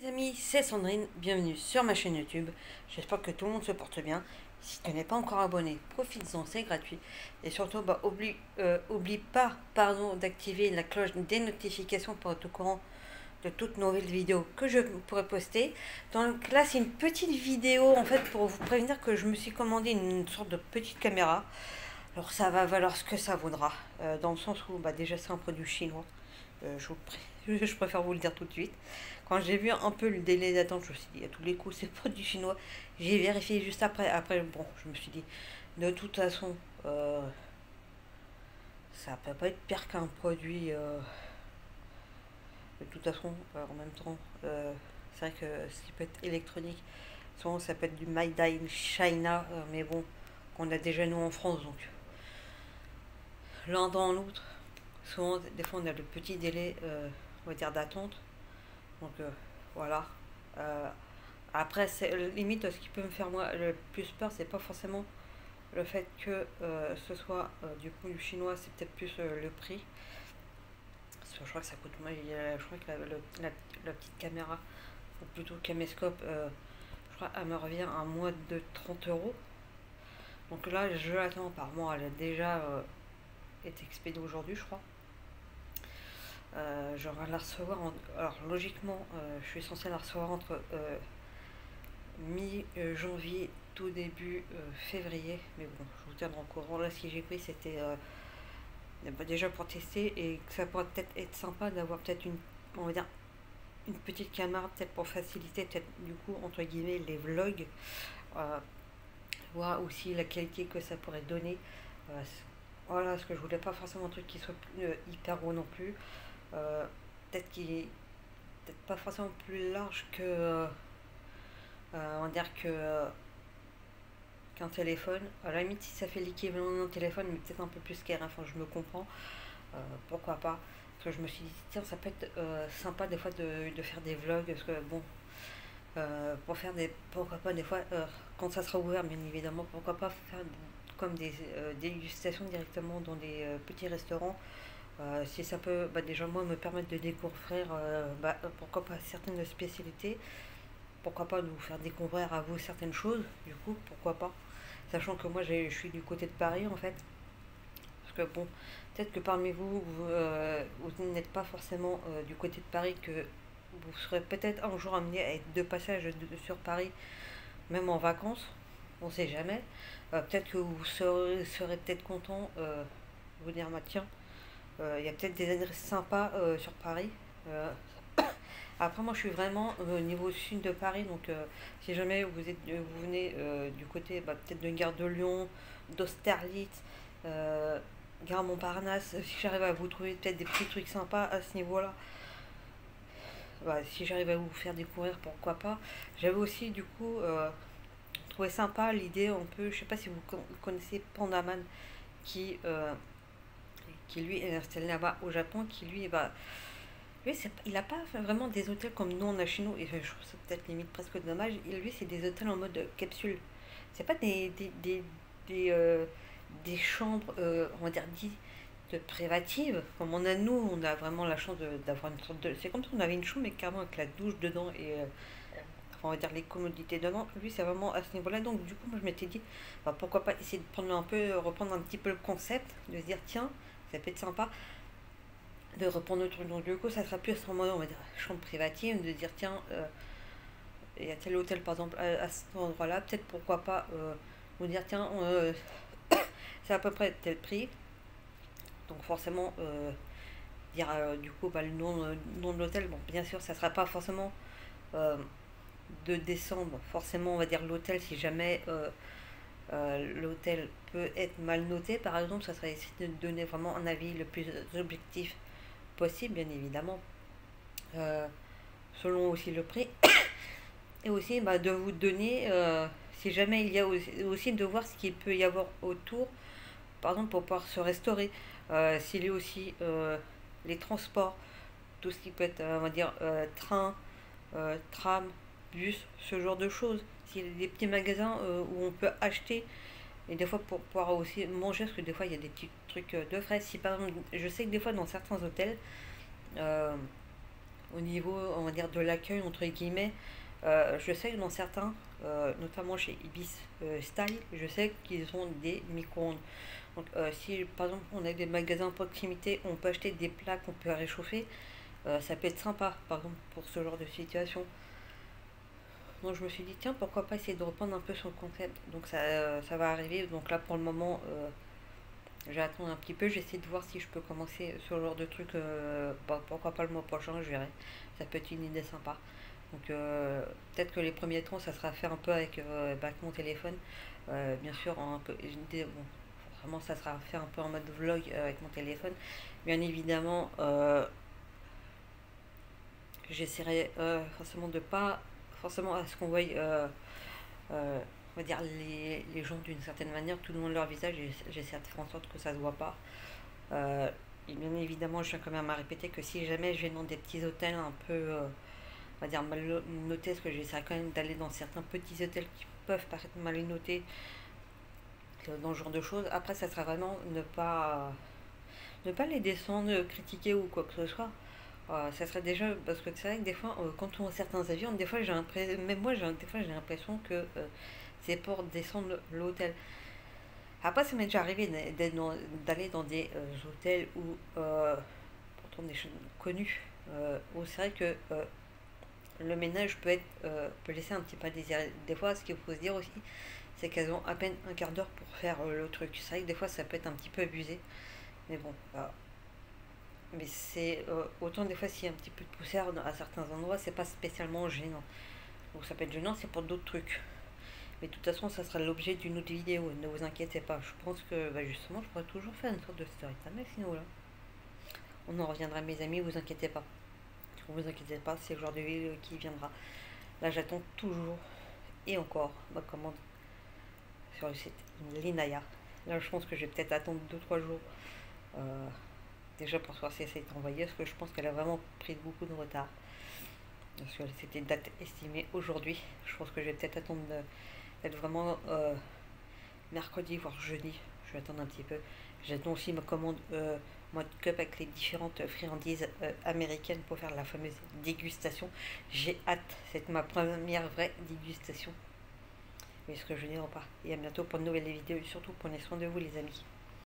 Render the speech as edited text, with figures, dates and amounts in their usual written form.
Les amis, c'est Sandrine, bienvenue sur ma chaîne YouTube. J'espère que tout le monde se porte bien. Si tu n'es pas encore abonné, profites-en, c'est gratuit. Et surtout, oublie pas d'activer la cloche des notifications pour être au courant de toutes nouvelles vidéos que je pourrais poster. Donc là, c'est une petite vidéo en fait pour vous prévenir que je me suis commandé une sorte de petite caméra. Alors ça va valoir ce que ça vaudra, dans le sens où déjà c'est un produit chinois. Je préfère vous le dire tout de suite. Quand j'ai vu un peu le délai d'attente, je me suis dit, à tous les coups, c'est produit chinois. J'ai vérifié juste après. Après, bon, je me suis dit, de toute façon, ça peut pas être pire qu'un produit. De toute façon, en même temps, c'est vrai que ce qui peut être électronique, souvent ça peut être du Made in China, mais bon, qu'on a déjà nous en France, donc l'un dans l'autre. Souvent, des fois, on a le petit délai, on va dire, d'attente. Donc voilà. Euh, Après, c'est limite ce qui peut me faire moi le plus peur, c'est pas forcément le fait que ce soit du coup du chinois, c'est peut-être plus le prix. Parce que je crois que ça coûte moins. Je crois que la petite caméra, ou plutôt caméscope, je crois elle me revient à moins de 30 euros. Donc là, je l'attends par mois. Elle a déjà été expédiée aujourd'hui, je crois. Je vais la recevoir. Alors logiquement, je suis censée la recevoir entre mi-janvier, tout début février. Mais bon, je vous tiendrai au courant. Là, si j'ai pris, c'était déjà pour tester et que ça pourrait peut-être être sympa d'avoir peut-être on va dire, une petite caméra, peut-être pour faciliter, peut-être du coup, entre guillemets, les vlogs. Euh, Voir aussi la qualité que ça pourrait donner. Voilà, parce que je voulais pas forcément un truc qui soit hyper gros non plus. Euh, Peut-être qu'il est peut-être pas forcément plus large que on va dire que qu'un téléphone. À la limite, si ça fait l'équivalent d'un téléphone, mais peut-être un peu plus qu'un, enfin, je me comprends. Pourquoi pas. Parce que je me suis dit, tiens, ça peut être sympa des fois de faire des vlogs. Parce que bon, pour faire des. Pourquoi pas des fois, quand ça sera ouvert, bien évidemment, pourquoi pas faire comme des dégustations directement dans des petits restaurants. Si ça peut déjà moi me permettre de découvrir pourquoi pas certaines spécialités, pourquoi pas nous faire découvrir à vous certaines choses, du coup, pourquoi pas. Sachant que moi je suis du côté de Paris en fait. Parce que bon, peut-être que parmi vous n'êtes pas forcément du côté de Paris, que vous serez peut-être un jour amené à être de passage sur Paris, même en vacances, on sait jamais. Peut-être que vous serez peut-être content, vous dire, bah, tiens, il y a peut-être des adresses sympas sur Paris. Euh, Après, moi, je suis vraiment au niveau sud de Paris, donc si jamais vous venez du côté peut-être de Gare de Lyon, d'Austerlitz, Gare Montparnasse, si j'arrive à vous trouver peut-être des petits trucs sympas à ce niveau-là, si j'arrive à vous faire découvrir, pourquoi pas. J'avais aussi, du coup, trouvé sympa l'idée un peu, je sais pas si vous connaissez Pandaman, qui, euh, qui lui est installé là-bas au Japon, qui lui, lui, il n'a pas vraiment des hôtels comme nous on a chez nous, et je trouve ça peut-être limite presque dommage. Lui, c'est des hôtels en mode capsule. C'est pas des, euh, des chambres, on va dire, dites privatives. Comme on a nous, on a vraiment la chance d'avoir une sorte de. C'est comme si on avait une chambre, mais carrément avec la douche dedans et enfin, on va dire les commodités dedans. Lui, c'est vraiment à ce niveau-là. Donc, du coup, moi, je m'étais dit, pourquoi pas essayer de prendre un peu, reprendre un petit peu le concept, de se dire, tiens, ça peut être sympa de reprendre le truc. Donc du coup, ça sera plus en mode, on va dire, chambre privative, de dire, tiens, il y a tel hôtel, par exemple, à cet endroit-là, peut-être pourquoi pas vous dire, tiens, c'est à peu près tel prix. Donc forcément, dire du coup le nom de l'hôtel, bon, bien sûr, ça sera pas forcément euh, de décembre, forcément, on va dire l'hôtel, si jamais l'hôtel peut être mal noté, par exemple, ça serait essayer de donner vraiment un avis le plus objectif possible, bien évidemment, euh, selon aussi le prix, et aussi de vous donner, si jamais il y a aussi de voir ce qu'il peut y avoir autour, par exemple pour pouvoir se restaurer, s'il y a aussi les transports, tout ce qui peut être, on va dire, train, tram, bus, ce genre de choses. S'il y a des petits magasins où on peut acheter, et des fois pour pouvoir aussi manger, parce que des fois il y a des petits trucs de frais. Si par exemple, je sais que des fois dans certains hôtels, euh, au niveau, on va dire, de l'accueil, entre guillemets. Je sais que dans certains, notamment chez Ibis Style, je sais qu'ils ont des micro-ondes. Donc, si par exemple on a des magasins à proximité, on peut acheter des plats qu'on peut réchauffer, ça peut être sympa, par exemple, pour ce genre de situation. Donc, je me suis dit, tiens, pourquoi pas essayer de reprendre un peu son concept. Donc, ça va arriver. Donc, là, pour le moment, je vais attendre un petit peu. J'essaie de voir si je peux commencer ce genre de truc. Bah, pourquoi pas le mois prochain, je verrai. Ça peut être une idée sympa. Donc, peut-être que les premiers temps, ça sera fait un peu avec, bah, avec mon téléphone. Bien sûr, un peu, bon, vraiment, ça sera fait un peu en mode vlog avec mon téléphone. Bien évidemment, j'essaierai forcément de pas forcément à ce qu'on voie, on va dire, les gens d'une certaine manière, tout le monde leur visage, j'essaie de faire en sorte que ça se voit pas. Et bien évidemment, je tiens quand même à répéter que si jamais je vais dans des petits hôtels un peu, on va dire, mal notés, parce que j'essaierai quand même d'aller dans certains petits hôtels qui peuvent paraître mal notés, dans ce genre de choses. Après, ça sera vraiment ne pas les descendre, critiquer ou quoi que ce soit. Ça serait déjà parce que c'est vrai que des fois quand on voit certains avions, des fois j'ai l'impression, même moi des fois j'ai l'impression que c'est pour descendre l'hôtel. Après ça m'est déjà arrivé d'aller dans des hôtels où pourtant des choses connues, où c'est vrai que le ménage peut laisser un petit peu à désirer. Des fois ce qu'il faut se dire aussi, c'est qu'elles ont à peine un quart d'heure pour faire le truc. C'est vrai que des fois ça peut être un petit peu abusé, mais bon, mais c'est autant des fois s'il y a un petit peu de poussière à certains endroits, c'est pas spécialement gênant. Donc ça peut être gênant, c'est pour d'autres trucs. Mais de toute façon, ça sera l'objet d'une autre vidéo, ne vous inquiétez pas. Je pense que bah, justement, je pourrais toujours faire une sorte de story time sinon là. On en reviendra mes amis, vous inquiétez pas. Ne vous inquiétez pas, c'est le genre de vidéo qui viendra. Là j'attends toujours et encore ma commande sur le site Linaya. Là je pense que je vais peut-être attendre 2 3 jours. Euh, Déjà pour savoir si elle s'est envoyée, parce que je pense qu'elle a vraiment pris beaucoup de retard. Parce que c'était date estimée aujourd'hui. Je pense que je vais peut-être attendre d'être vraiment mercredi, voire jeudi. Je vais attendre un petit peu. J'attends aussi ma commande mode cup avec les différentes friandises américaines pour faire la fameuse dégustation. J'ai hâte. C'est ma première vraie dégustation. Mais ce que je n'irai pas. Et à bientôt pour de nouvelles vidéos et surtout prenez soin de vous les amis.